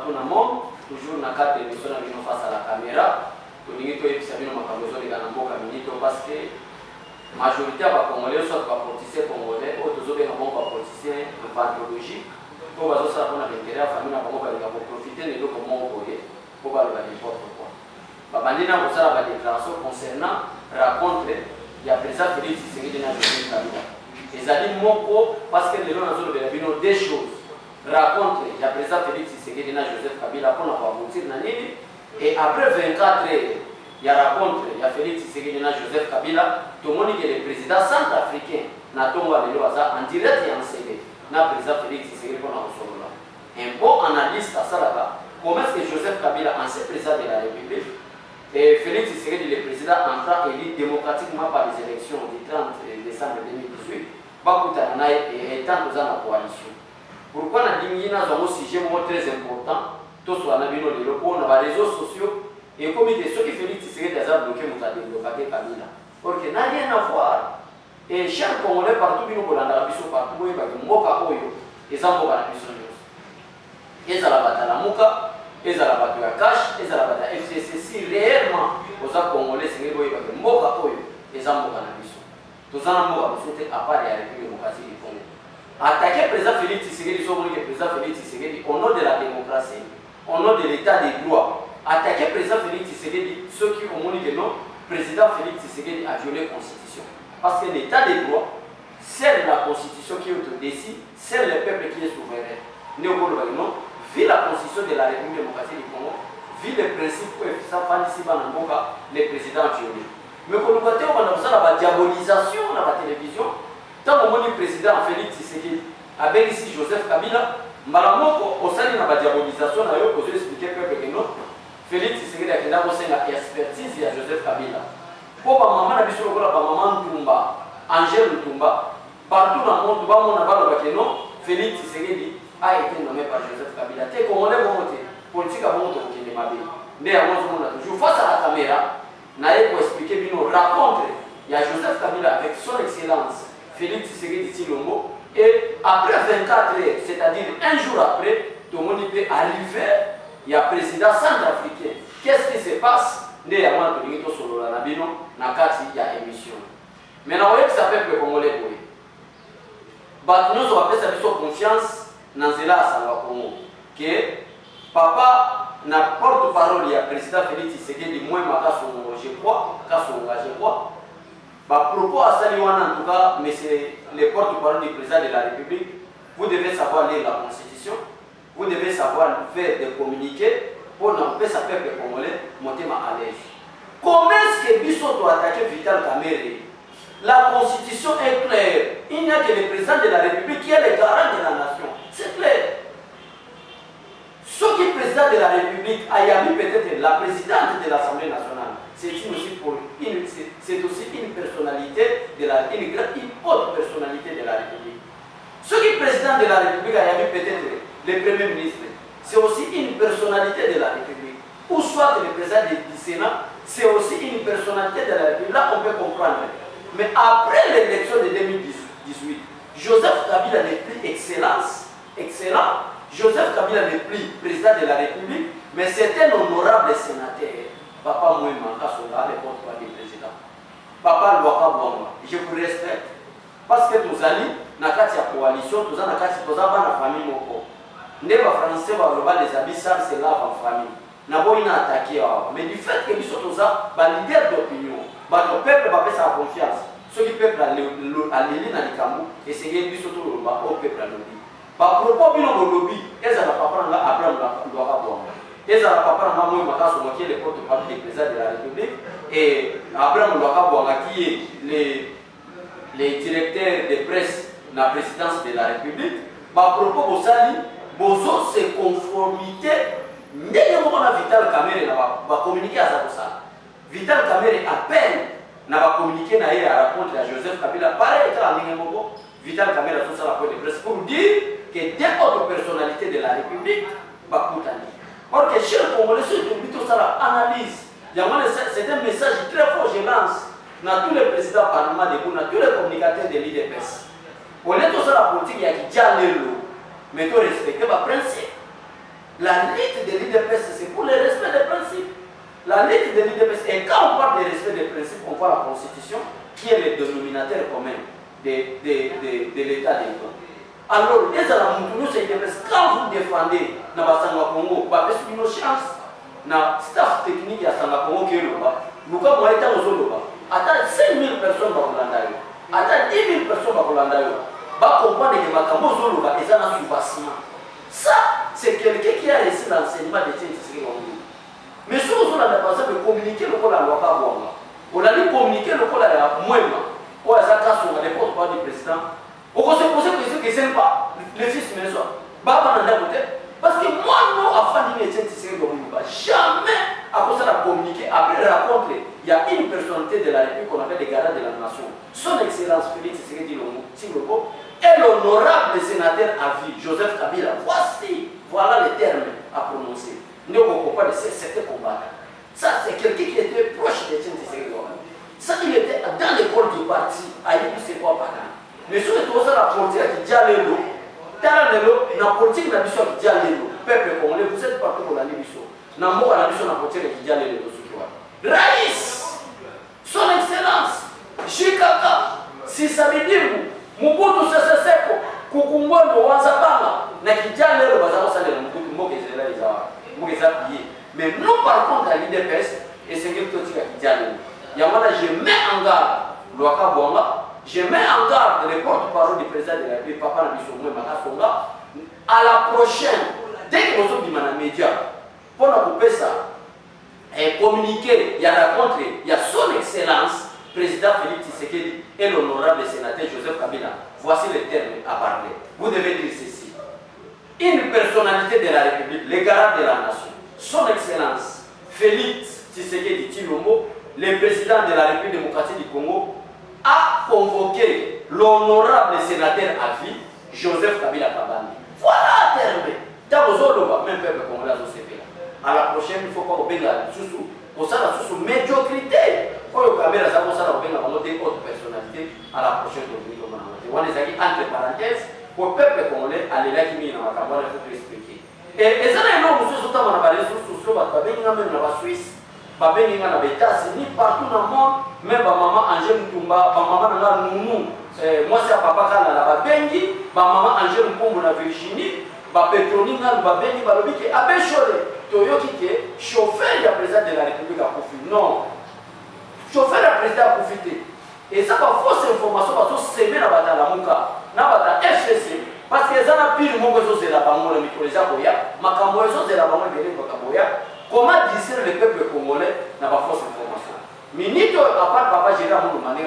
partout dans le monde, toujours dans le cadre de l'émission face à la caméra. Tout le monde est savoir parce que la majorité des Congolais sont des politiciens congolais, d'autres sont des politiciens pathologiques. Pour que ça soit l'intérêt de la famille, pour profiter de l'eau comme on peut, pour que n'importe quoi. Babandina vous a la déclaration concernant la rencontre il y a président Félix Tshisekedi na Joseph Kabila. Et ça dit moko parce que les gens ont des choses. Rencontre il y a président Félix Tshisekedi na Joseph Kabila pour aboutir na nini. Et après 24 heures, il y a rencontre il y a Félix Tshisekedi na Joseph Kabila. Tout le monde dit que le président centrafricain na Tonga Lelo Aza en direct et en CD. Na président Félix Tshisekedi pour la Solola. Un bon analyste à Salaba. Comment est-ce que Joseph Kabila, ancien président de la République, et Félix Tshisekedi, le président entrant élu démocratiquement par les élections du 30 décembre 2018, Bakutana et étant dans la coalition. Pourquoi on a dit un sujet très important, tout soit dans les réseaux sociaux, et comme il est ceux qui Félix Tshisekedi a bloqué Moussa développé Kabila. Parce que n'a rien à voir. Et chaque Congolais partout, nous avons la mission partout, nous avons Moka Oyo, et ça, nous avons la mission. Et ça, la bataille à Mouka. Et ça la bataille à cash, et ça la bataille à FCC. Si réellement, aux Congolais, c'est que vous Moka Oyo, et ça, nous avons la mission. Tout ça, nous avons à part la République démocratique du Congo. Attaquer le président Félix Tshisekedi, le président Félix Tshisekedi, au nom de la démocratie, au nom de l'état des droits. Attaquer le président Félix Tshisekedi, ceux qui ont dit que non, le président Félix Tshisekedi a violé la Constitution. Parce que l'état des droits, c'est la Constitution qui décide, c'est le peuple qui est souverain. Non, vu la Constitution de la République démocratique du Congo, vu les principes que ça fait ici dans le président a violé. Mais quand nous voyons la diabolisation dans la télévision, tant que le président Félix Tshisekedi avec ici Joseph Kabila, Malamoko au sein de la diabolisation, on a expliqué que non, Félix Tshisekedi a été dans l'expertise de Joseph Kabila. Pour que maman a vu sur le maman Tumba, Angèle Tumba, partout dans le monde, on a vu que non, Félix Tshisekedi a été nommé par Joseph Kabila. C'est comme on est bon côté, politique à bon côté de Mabé. Mais à moi, on a toujours face à la caméra, on a expliqué une rencontre. Il y a Joseph Kabila avec son excellence, Félix Tshisekedi Tshilombo, et après 24 heures, c'est-à-dire un jour après, tout le monde peut arriver, il y a le président centrafricain. Qu'est-ce qui se passe? Il y a un solo la Nabino, il y a émission. Maintenant, vous voyez que ça fait que le Congolais. Nous avons fait sa confiance dans cela à Congo. Que papa n'a porte-parole, il y a le président Félix Tshisekedi, moi, je crois. Par propos à Saliwana, en tout cas, mais c'est le porte-parole du président de la République, vous devez savoir lire la Constitution, vous devez savoir faire des communiqués pour n'empêcher sa peuple congolais monter à l'aise. Comment est-ce que Bissot doit attaquer Vital Kamerhe? La Constitution est claire. Il n'y a que le président de la République qui est le garant de la nation. C'est clair. Ce qui est président de la République a mis peut-être la présidente de l'Assemblée nationale. C'est aussi une personnalité de une haute personnalité de la République. Ce qui est président de la République a mis peut-être le Premier ministre. C'est aussi une personnalité de la République. Ou soit le président du Sénat, c'est aussi une personnalité de la République. Là, on peut comprendre. Mais après l'élection de 2018, Joseph Kabila n'est plus excellent. Joseph Kabila n'est plus président de la République, mais c'est un honorable sénateur. Papa Mouima Kassola, le porte-parole du président. Papa Louaka Bouamba, je vous respecte. Parce que nous allons dans la coalition, nous allons dans la famille. Les Français vont les habits, ça c'est là en famille. Nous avons attaqué. Mais du fait que nous sommes des leaders d'opinion, le peuple va faire sa confiance. Ceux qui peuple à l'élite dans les Cameroun, et c'est que nous sommes au peuple à lobby. Par propos de lobby, ils n'ont pas pris Abraham Louaka. Ils n'ont pas pris Mouima qui est le porte-parole du président de la République, et Abraham Louaka qui est le directeur de presse de la présidence de la République. Par propos de ça, Bozo, c'est conformité. Dès que on a Vital Kamerhe, on va communiquer à ça. Vital Kamerhe à peine n'a communiqué à la rencontre de Joseph Kabila. Pareil, Vital Kamerhe a fait ça la point de presse pour dire que des autres personnalités de la République va coûter. Or que chez le Congolais, ceux qui ont dit tout ça, analyse. C'est un message très fort, je lance dans tous les présidents parlement de Bouna, tous les communicateurs de l'IDPS. On est tout ça la politique, il y a qui déjà l'eau. Mais tu respectes le principe. La lutte de l'IDPS, c'est pour le respect des principes. La lutte de l'IDPS, et quand on parle de respect des principes, on voit la Constitution, qui est le dénominateur commun de l'État des Congo. Alors, quand vous défendez dans Sanga Congo, vous avez une chance. Dans le staff technique à Sanga Congo, nous avons été aux Zoloba. Attends 5 000 personnes dans Hollande. Attends 10 000 personnes dans Hollande. Va comprendre que Makambo Zoloba est un sous-bassement. Ça, c'est quelqu'un qui a reçu l'enseignement de Tchétchèque. Mais si vous avez besoin de communiquer le col à la loi, on a dit communiquer le col à la moelle. Ou à sa casse, on a des porte-parole du président. On se pose la question que ce n'est pas le fils maison. Parce que moi, non, afin d'une Tchétchèque, jamais, après ça, on a communiqué. Après la rencontre, il y a une personnalité de la République qu'on appelle les garants de la nation. Son Excellence Félix Tshisekedi-Tshilombo et l'honorable sénateur à vie, Joseph Kabila. Voilà les termes à prononcer. Nous ne comprenons pas de certains combats. Ça, c'est quelqu'un qui était proche de Tshisekedi. Ça, il était dans l'école du parti, à c'est quoi pas. Mais si on est la politique qui dit à l'élo, la politique qui dit à l'élo, peuple congolais, vous êtes partout pour la Libye. Dans le la politique qui dit à l'élo. Raïs, son excellence, Chikaka, Sisamidimu, Mubutu Seseko, Kukumbondo, Wanzabanga, Nakidja l'élo, Bazaro Salé, Mubutu Mokezela, mais nous, par contre, à l'IDPS, et c'est quelque chose qui dit à l'élo. Je mets en garde Loaka Bonga, je mets en garde les porte-parole du président de la République, Papa Nabissoumou et Maka Songa, à la prochaine, dès que nous sommes dans les médias, pour nous couper ça, et communiquer, il y a rencontré, il y a son excellence, président Félix Tshisekedi et l'honorable sénateur Joseph Kabila. Voici les termes à parler. Vous devez dire ceci. Une personnalité de la République, le garant de la nation, son excellence Félix Tshisekedi Tshilombo, le président de la République démocratique du Congo, a convoqué l'honorable sénateur à vie, Joseph Kabila Kabani. Voilà terme. Même peuple congolais à la prochaine, il faut qu'on benga sous pour ça la sous médiocrité. Pour le caméra, ça pour ça la benga des autres personnalités à la prochaine aujourd'hui. On les a dit entre parenthèses pour le peuple congolais aller là qui met dans la caméra pour expliquer. Et ça n'a pas nous sommes dans la sous benga même dans la Suisse. Babenga na États-Unis, partout dans le monde, même maman Angèle Mtumba, maman na Nounou, moi c'est papa kana la Babengi, maman Angèle Mtumba na Virginie, Petroni na Babengi, balobi ke abe chole, toyoki ke chauffeur ya président de la République a profité. Non. Chauffeur ya président a profité. Et ça va fausse information parce que c'est même na batala muka, na bata FCC parce que ça na pire mon réseau de la bango le micro les aboya, makambo réseau de la bango bele bakaboya. Comment dire le peuple congolais n'a pas fausse information? Minito, à part Papa Gérard Mouloumane,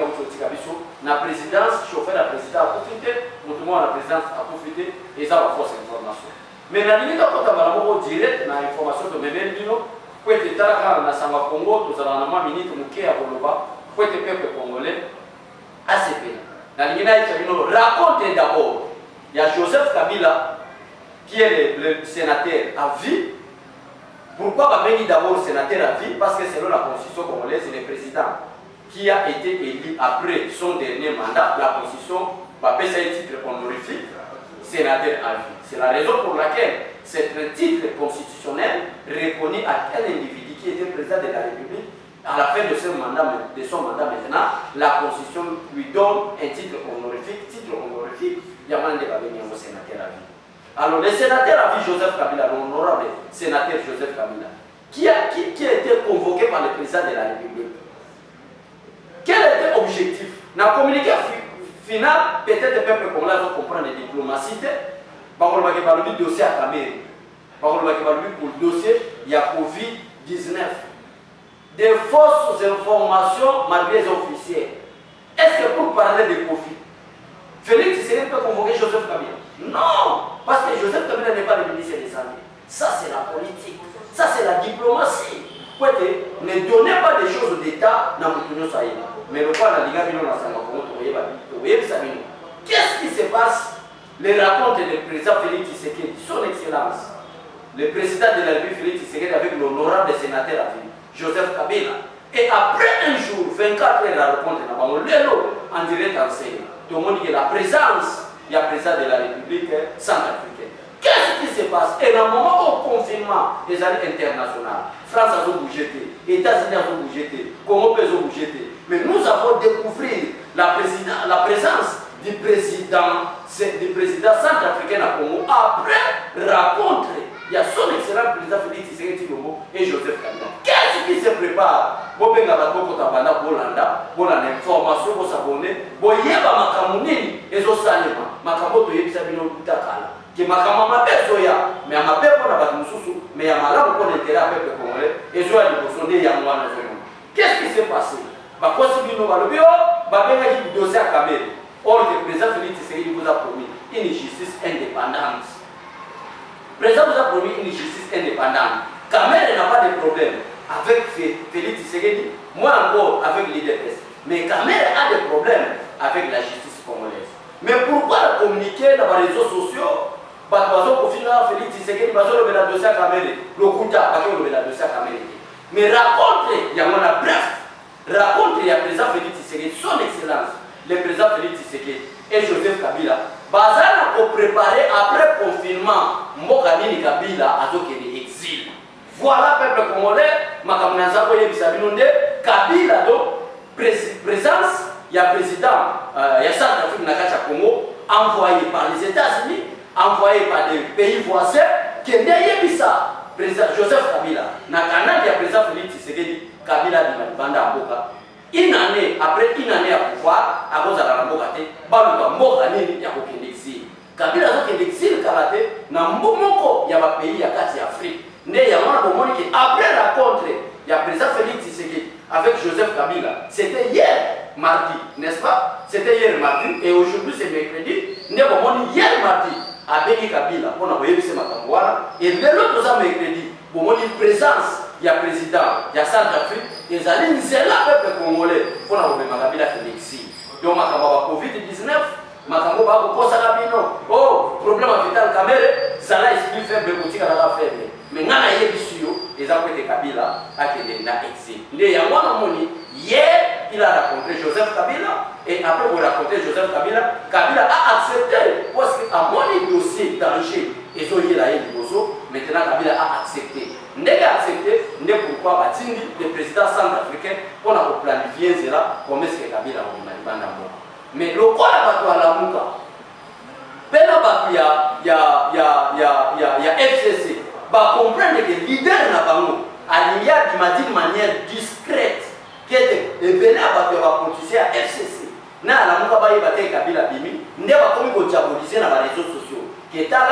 la présidence, chauffeur la présidence a profité, notamment la présidence a profité, et ça va fausse information. Mais la limite, quand on va direct dans l'information de Mémel Dino, pour être là, dans Samba Congo, nous allons avoir minute Mouké à Boloba, pour être peuple congolais, assez bien. La limite, racontez d'abord, il y a Joseph Kabila, qui est le sénateur à vie. Pourquoi Babengui d'abord sénateur à vie? Parce que selon la constitution congolaise, c'est le président qui a été élu après son dernier mandat. La constitution va payer un titre honorifique, sénateur à vie. C'est la raison pour laquelle c'est un titre constitutionnel reconnu à un individu qui était président de la République. À la fin de son mandat maintenant, la constitution lui donne un titre honorifique. Il y a un débat de sénateur à vie. Alors, le sénateur a vu Joseph Kabila, l'honorable sénateur Joseph Kabila, qui a été convoqué par le président de la République. Quel était l'objectif? Dans le communiqué final, peut-être le peuple congolais va comprendre la diplomatie. Par exemple, il y a le dossier à Cameroun. Par exemple, il y a le dossier, il y a Covid-19. Des fausses informations malgré les officiers. Est-ce que pour parler de Covid, Félix Tshisekedi peut convoquer Joseph Kabila? Non! Parce que Joseph Kabila n'est pas le ministre des Santé. Ça, c'est la politique. Ça, c'est la diplomatie. Ne donnez pas des choses d'État dans votre union soyez. Mais le point, la Ligue qu'est-ce qui se passe? Les racontes du président Félix Tshisekedi, son excellence, le président de la République Félix Tshisekedi avec l'honorable sénateur Joseph Kabila. Et après un jour, 24 heures, la rencontre, en direct enseigne. Tout le monde dit que la présence, il y a président de la République centrafricaine. Qu'est-ce qui se passe? Et dans le moment où confinement, les années internationales, France a bougé, États-Unis ont bougé, Congo a bougé. Mais nous avons découvert la présence du président centrafricain à Congo après rencontre. Il y a son excellent président Félix Tshisekedi Tshilombo et Joseph Kabila. Qu'est-ce qui se prépare? Bon, ben, la bako tabana bolanda, bon, l'information, bon, s'abonner, bon, yeba makamunini, et zo salema, makamoto yebisa bino utakala. Que makama mabezo ya, mais amabe pour la batumususu, mais amala pour l'intérêt à peuple congolais, et zo a déposé des yamouana zoyo. Qu'est-ce qui s'est passé? Bakosi bino balobio, babenga qui dossier à Kamere. Or, le président Félix Tshisekedi vous a promis une justice indépendante. Le président vous a promis une justice indépendante. Kamere n'a pas de problème avec Félix Tshisekedi, moi encore avec l'IDPS. Mais Kamere a des problèmes avec la justice congolaise. Mais pourquoi communiquer dans les réseaux sociaux? Félix Tshisekedi, le dossier à Kamere, le Kouta, le dossier à Kamere. Mais raconter, il y a un bref, raconter, il y a le président Félix Tshisekedi, son excellence, le président Félix Tshisekedi et Joseph Kabila, Bazana pour préparer après confinement, Mbokanini Kabila a donc exil. Voilà peuple congolais, Makamnaza Boye Bisabinonde, Kabila donc présence, il y a président, il y a Centrafrique Nakacha Congo, envoyé par les États-Unis, envoyé par des pays voisins, qui est derrière ça, président Joseph Kabila, Nakana, il y a président Félix Tshisekedi, Kabila de Banda Mboka. Une année, après une année à pouvoir, à cause de la Mboka, Baluba Mboka Nini, il y a aucun exil. Kabila a aucun exil, Karate, dans Mbomoko, il y a un pays, il y a 4 Afrique. Il y a après la rencontre, il y a président Félix Tshisekedi avec Joseph Kabila. C'était hier, mardi, n'est-ce pas? C'était hier mardi, et aujourd'hui c'est mercredi. Il y a hier mardi, avec Kabila, on a voyé ce matin, et l'autre mercredi, pour une présence, il y a président, il y a Centrafrique, et c'est là peuple congolais, pour la Kabila qui l'exil. Donc, ma Covid-19, ma oh, problème vital Kamere, ça là est plus faible, boutique à la faible. Mais il y a des ils ont été Kabila à qui est exil. Il y a hier, il a rencontré Joseph Kabila, et après vous racontez Joseph Kabila, Kabila a accepté, parce qu'à mon dossier danger, et so il a maintenant Kabila a accepté. Il a accepté, pourquoi le président centrafricain, on a planifié cela, comment est-ce que Kabila a dit. Mais le quoi à la Mouka, il y a FCC, va comprendre que le leader n'a pas nous, d'une manière discrète, qui était venu à la police à FCC. Na la Mouka va y Kabila Bimi, n'est pas comme vous diaboliser dans les réseaux sociaux. Qui est là,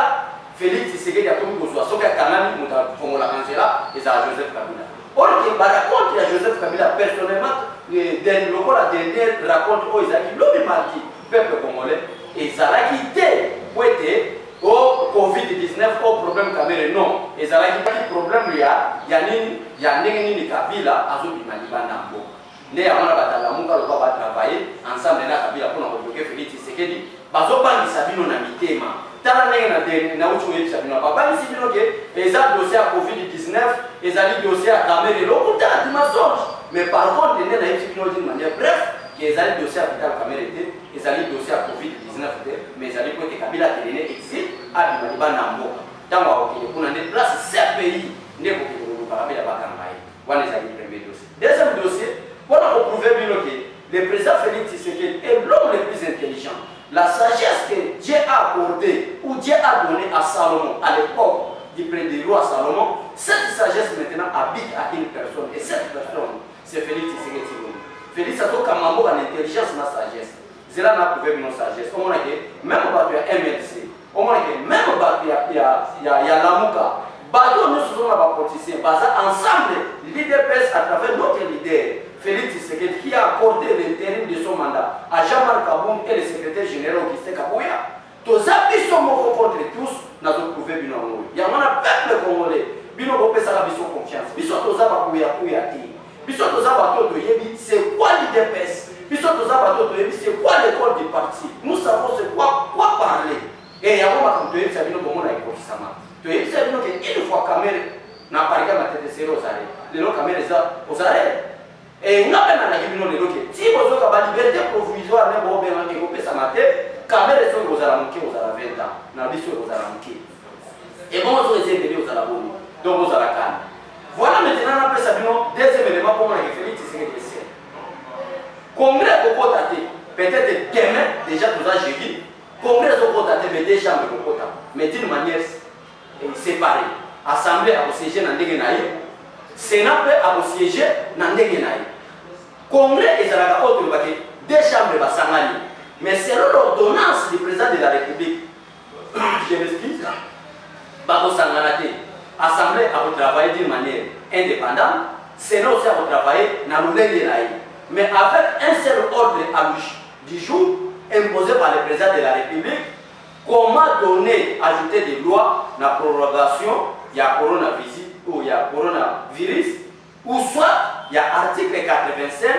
Félix Tshisekedi a comme vous soit, sauf qu'à Kanani, nous avons la Angela et ça Joseph Kabila. Or, il raconte à Joseph Kabila personnellement, la dernière raconte aux Isaki, l'homme m'a dit, peuple congolais, et ça l'a quitté pour être au Covid-19, au problème Kamere, non. Et ça l'a quitté le problème, il y a Nini Kabila, à Zobi Malibandambo. Né à la Mouka, le va travailler ensemble avec Kabila pour nous bloquer Félix Tshisekedi. Bazobangi Sabino na mitema. Tala nenga na uchu yetu Sabino. Babangi Sabino ke eza dossier à Covid-19, eza dossier à Kamere, l'okuta di mensonge. Mais par contre, il y a une d'une manière bref, qui est un dossier à Vital Kamere, et un dossier à Covid-19, mais il y a des Kabila qui est exil à Bimaniba Nambo. Dans on a des places, 7 pays, ne pas que Kabila Bakambaye. Voilà les premiers dossiers. Deuxième dossier, pour prouver que le président Félix Tshisekedi est l'homme le plus intelligent. La sagesse que Dieu a accordée, ou Dieu a donnée à Salomon, à l'époque du roi Salomon, cette sagesse maintenant habite à une personne. Et cette personne, c'est Félix Tshisekedi. Félix a tout kamambo en intelligence, ma sagesse. Zela n'a prouvé une sagesse. On a dit, même il y a MLC, on a dit, même il y a Lamouka. Nous sommes là politiciens, ensemble, l'IDPS à travers notre leader, Félix Tshisekedi, qui a accordé l'intérim de son mandat à Jean-Marc Kaboum et le secrétaire général Augustin Kabouya. Tous les gens contre tous, nous avons prouvé que il y a un peuple congolais, nous avons confiance. Nous avons c'est quoi l'IDPS? C'est quoi l'école du parti? Nous savons c'est quoi parler. Et il y a un moment où tu as vu une fois Kamere n'a pas regardé ma tête de aux arrêts. Les gens Kamere aux arrêts. Et on a bien la liberté. Si vous avez la liberté provisoire, vous avez la liberté, Kamere sont aux arrêts aux 20 ans. N'a pas aux arrêts. Et bon, on essaie de aux Alaboni. Donc, aux Alakan. Voilà maintenant, on appelle ça, deuxième élément pour moi, Félix Tshisekedi. Congrès au Kotate, peut-être demain, déjà, tout ça, j'ai dit. Congrès au Kotate, mais deux chambres au Kotate. Mais d'une manière séparée. Assemblée à siéger dans Ndegenaï. Sénat peut à siéger dans Ndegenaï. Congrès et Zalaga autre deux chambres à Sangani. Mais selon l'ordonnance du président de la République, je m'excuse, Assemblée a travaillé d'une manière indépendante, Sénat aussi a travaillé dans le Ndegenaï. Mais avec un seul ordre du jour imposé par le président de la République, comment donner, ajouter des lois dans la prorogation, il y a coronavirus, ou il y a coronavirus, ou soit il y a article 85,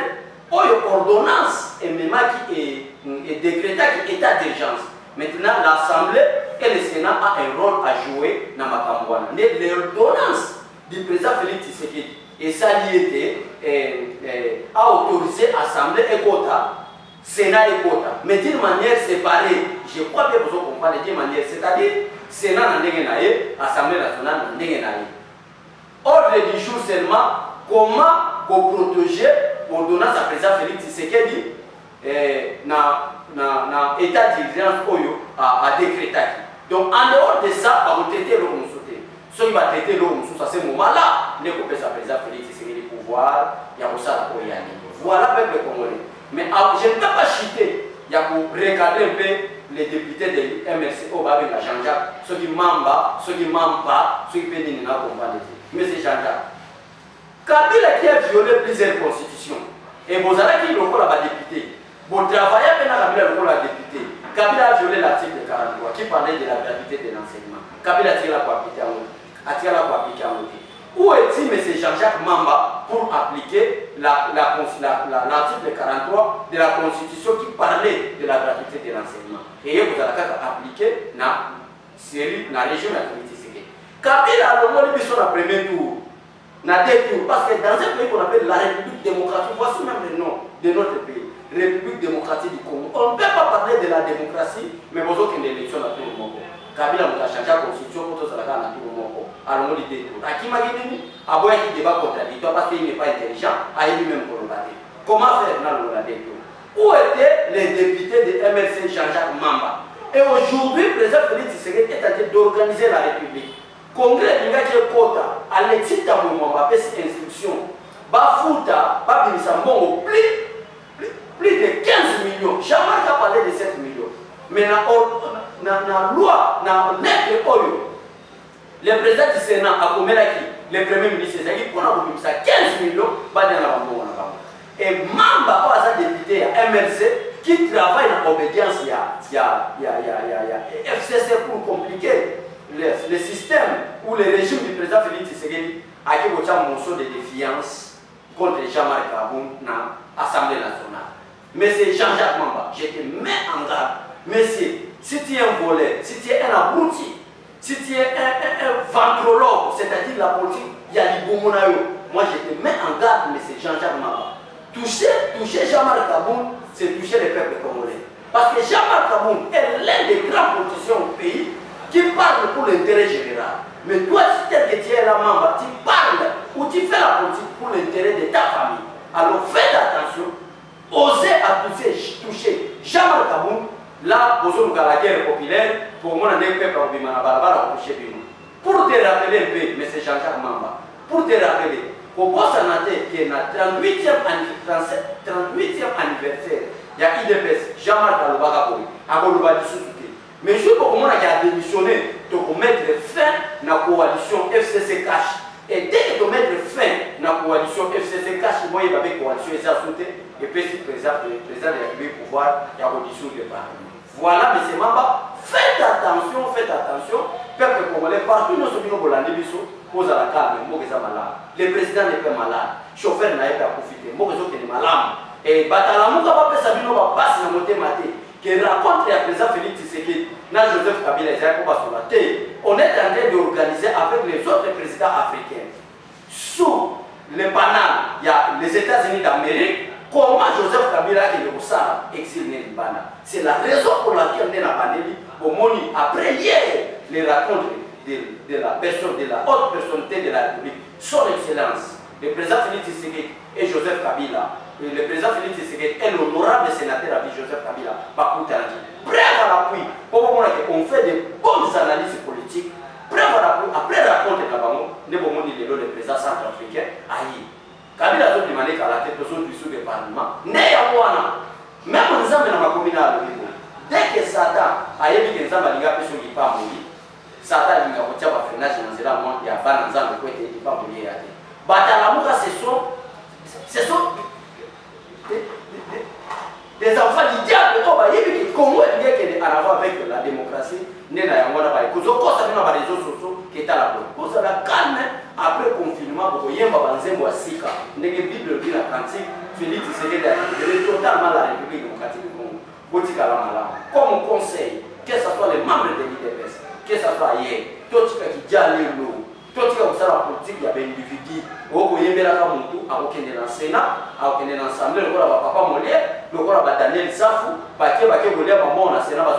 ou il y a ordonnance et même qui est décrété qui est état d'urgence. Maintenant, l'Assemblée et le Sénat ont un rôle à jouer dans ma campagne. L'ordonnance du président Félix Tshisekedi et ça a autorisé l'Assemblée et quota, Sénat et quota, mais d'une manière séparée. Je crois que vous comprenez d'une manière, c'est-à-dire Sénat dans Ndegenaï, Assemblée nationale dans Ndegenaï. Ordre du jour seulement, comment vous protéger l'ordonnance à président Félix Tshisekedi dans l'état d'urgence à décréter. Donc en dehors de ça, vous traitez l'eau comme sauter. Ceux qui vont traiter l'eau comme à ce moment-là, les copains à président Félix Tshisekedi du pouvoir, il y a ça pour y aller. Voilà le peuple congolais. Mais je ne peux pas chuter. Il y a pour regarder un peu les députés de MRC au Babel à Jean-Jacques, ceux qui m'aiment pas, ceux qui m'aiment pas, ceux qui peuvent nous accompagner. Mais c'est Jean-Jacques. Kabila qui a violé plusieurs constitutions, et vous avez qui le rôle à député, vous travaillez avec Kabila le rôle à député. Kabila a violé l'article 43 qui parlait de la gratuité de l'enseignement. Kabila a tiré la quoi appliquer à l'autre. Où est-il, M. Jean-Jacques Mamba, pour appliquer l'article 43 de la Constitution qui parlait de la gratuité de l'enseignement? Et vous avez appliqué dans la région de la Tshisekedi. Kabila a le mot de son premier tour, dans deux tours, parce que dans un pays qu'on appelle la République démocratique, voici même le nom de notre pays, République démocratique du Congo. On ne peut pas parler de la démocratie, mais vous avez une élection dans tout le monde. Kabila a changé la Constitution pour tout ça dans tout le monde. Alors, l'idée de Akimagini a beau un débat contradictoire parce qu'il n'est pas intelligent, a lui-même pour le battre. Comment faire dans le débat? Où étaient les députés de MLC Jean-Jacques Mamba? Et aujourd'hui, le président Félix Tshisekedi est en train d'organiser la République. Congrès, il y a des quotas. À l'exit à moment, on cette instruction. Bafouta, Babimisambo, plus de 15 millions. Jamais n'a parlé de 7 millions. Mais dans la loi, dans l'être oyo, le président du Sénat a commis le premier ministre, c'est-à-dire qu'on a voulu ça 15 millions, et Mamba, pas député à MLC, qui travaille en obédience, il y a FCC pour compliquer le système ou le régime du président Félix Tshisekedi a qui a un morceau de défiance contre Jean-Marc Kaboun dans l'Assemblée nationale. Mais c'est Jean-Jacques Mamba, je te mets en garde. Monsieur, si tu es un voleur, si tu es un abruti, si tu es un ventrologue, c'est-à-dire la politique, il y a du Bomonayo. Moi, je te mets en garde, mais c'est Jean-Jacques Mamba. Toucher Jean-Marc Kaboun, c'est toucher le peuple congolais. Parce que Jean-Marc Kaboun est l'un des grands politiciens au pays qui parle pour l'intérêt général. Mais toi, si tu es la Mamba, tu parles ou tu fais la politique pour l'intérêt de ta famille. Alors faites attention, osez à toucher Jean-Marc Kaboun. Là, vous avez la guerre populaire, pour moi, on a un peuple pour te rappeler un peu, M. Jean-Jacques Mamba, pour te rappeler, au Bossanaté, qui est notre 38e anniversaire, il y a IDPS, Jean-Marc Alobagaboui, à Goluba Dissouté. Mais je crois qu'on a démissionné pour mettre fin à la coalition FCC Cash. Et dès que tu mets fin à la coalition FCC Cash, moi, il y avait une coalition FCC et puis le président de la République pouvoir, il y a une audition de Parlement. Voilà, M. Mamba, faites attention, peuple congolais, partout dans ce pays, pose à la calme, le président n'est pas malade, le chauffeur n'a pas profité, il est malade. Et Batalamouka va faire sa vie, on va passer dans le thème, qui raconte le président Félix Tshisekedi, Joseph Kabila, on est en train d'organiser avec les autres présidents africains. Sous le banal, il y a les États-Unis d'Amérique. Comment Joseph Kabila qui est au Sahara exilé Libana? C'est la raison pour laquelle on est à Paneli, au Moni, après hier, les racontes de la personne, de la haute personnalité de la République, son Excellence, le président Félix Tshisekedi et Joseph Kabila, le président Félix Tshisekedi et l'honorable sénateur Abi Joseph Kabila, Bakoutangi, prêt à l'appui, pour qu'on fait de bonnes analyses politiques, prêt à l'appui, après raconte de Kabamo, nous avons dit le président centrafricain, aïe. Kabila a demandé qu'à la tête de son du Parlement, n'est à moi, même en disant dans ma commune à l'Olivo, dès que Satan a émis que Nzamba n'a pas pu se faire mourir, Satan a dit qu'il y a un freinage dans le monde, il y a un Nzamba qui a été pas mourir. Batalamuka, ce sont des enfants du diable. Il y a des Congo qui est en avant avec la démocratie. Il y a des réseaux sociaux qui sont à la porte. Vous avez calme après le confinement pour que vous ayez Sika. Il y a une Bible qui est la cantique. Félix Tshisekedi a libéré totalement la République démocratique du Congo. Comme conseil, que ce soit les membres de l'IDPS, que ce soit hier, tout ce qui a dit tout ce qui est la politique, il y a des individus. Il y a un Sénat, il y a l'Assemblée, il y a Papa Molière, il y a Daniel Safou, il y a un Sénat,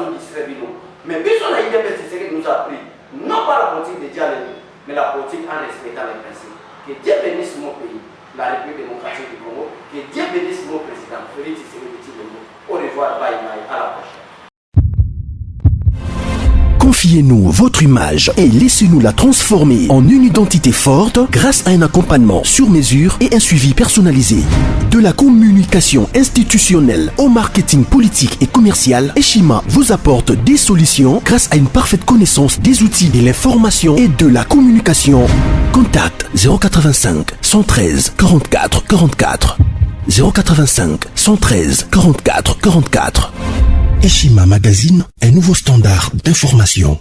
mais puisque la IDPS nous a appris, non pas la politique de dialogue, mais la politique en respectant les principes. Que Dieu bénisse mon pays, la République démocratique du Congo, que Dieu bénisse mon président, Félix Tshisekedi. Au revoir, bye bye, à la prochaine. Confiez-nous votre image et laissez-nous la transformer en une identité forte grâce à un accompagnement sur mesure et un suivi personnalisé. De la communication institutionnelle au marketing politique et commercial, Eshima vous apporte des solutions grâce à une parfaite connaissance des outils de l'information et de la communication. Contact 085 113 44 44 085 113 44 44. Eshima Magazine, un nouveau standard d'information.